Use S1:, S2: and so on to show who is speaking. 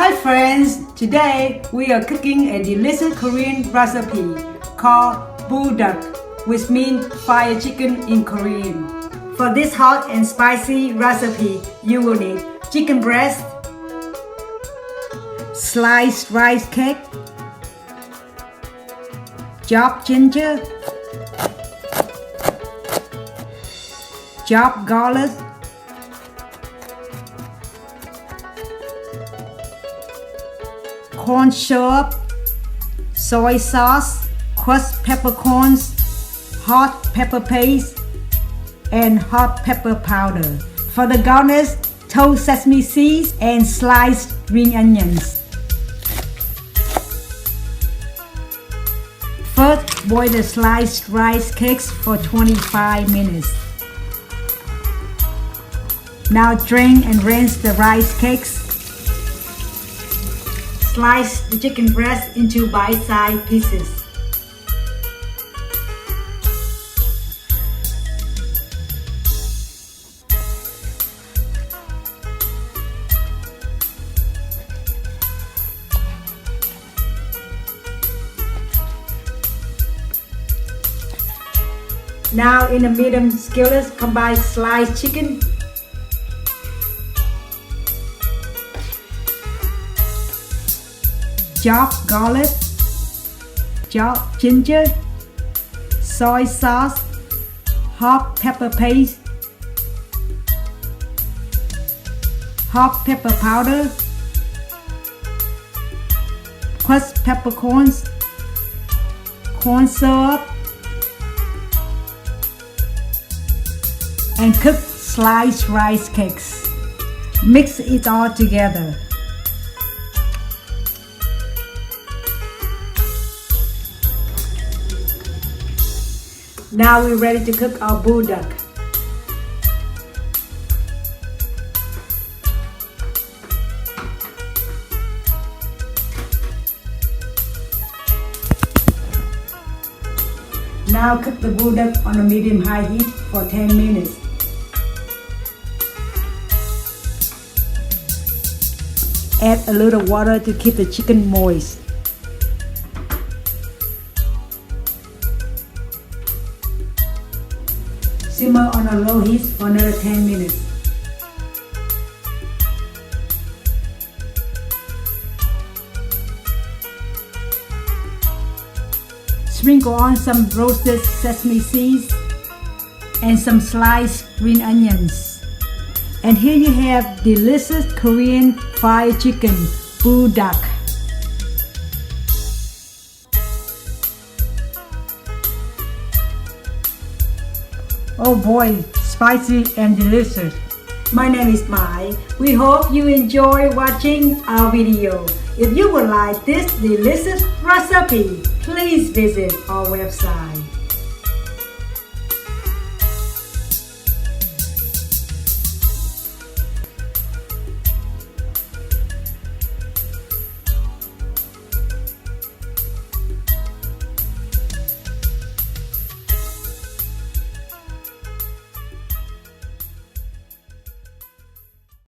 S1: Hi friends! Today we are cooking a delicious Korean recipe called Buldak, which means fire chicken in Korean. For this hot and spicy recipe, you will need chicken breast, sliced rice cake, chopped ginger, chopped garlic, corn syrup, soy sauce, crushed peppercorns, hot pepper paste, and hot pepper powder. For the garnish, toast sesame seeds and sliced green onions. First, boil the sliced rice cakes for 25 minutes. Now drain and rinse the rice cakes. Slice the chicken breast into bite-sized pieces. Now in a medium skillet, combine sliced chicken, chopped garlic, chopped ginger, soy sauce, hot pepper paste, hot pepper powder, crushed peppercorns, corn syrup, and cook sliced rice cakes. Mix it all together. Now we're ready to cook our buldak. Now cook the buldak on a medium-high heat for 10 minutes. Add a little water to keep the chicken moist. Simmer on a low heat for another 10 minutes. Sprinkle on some roasted sesame seeds and some sliced green onions. And here you have delicious Korean fried chicken, buldak. Oh boy, spicy and delicious. My name is Mai. We hope you enjoy watching our video. If you would like this delicious recipe, please visit our website.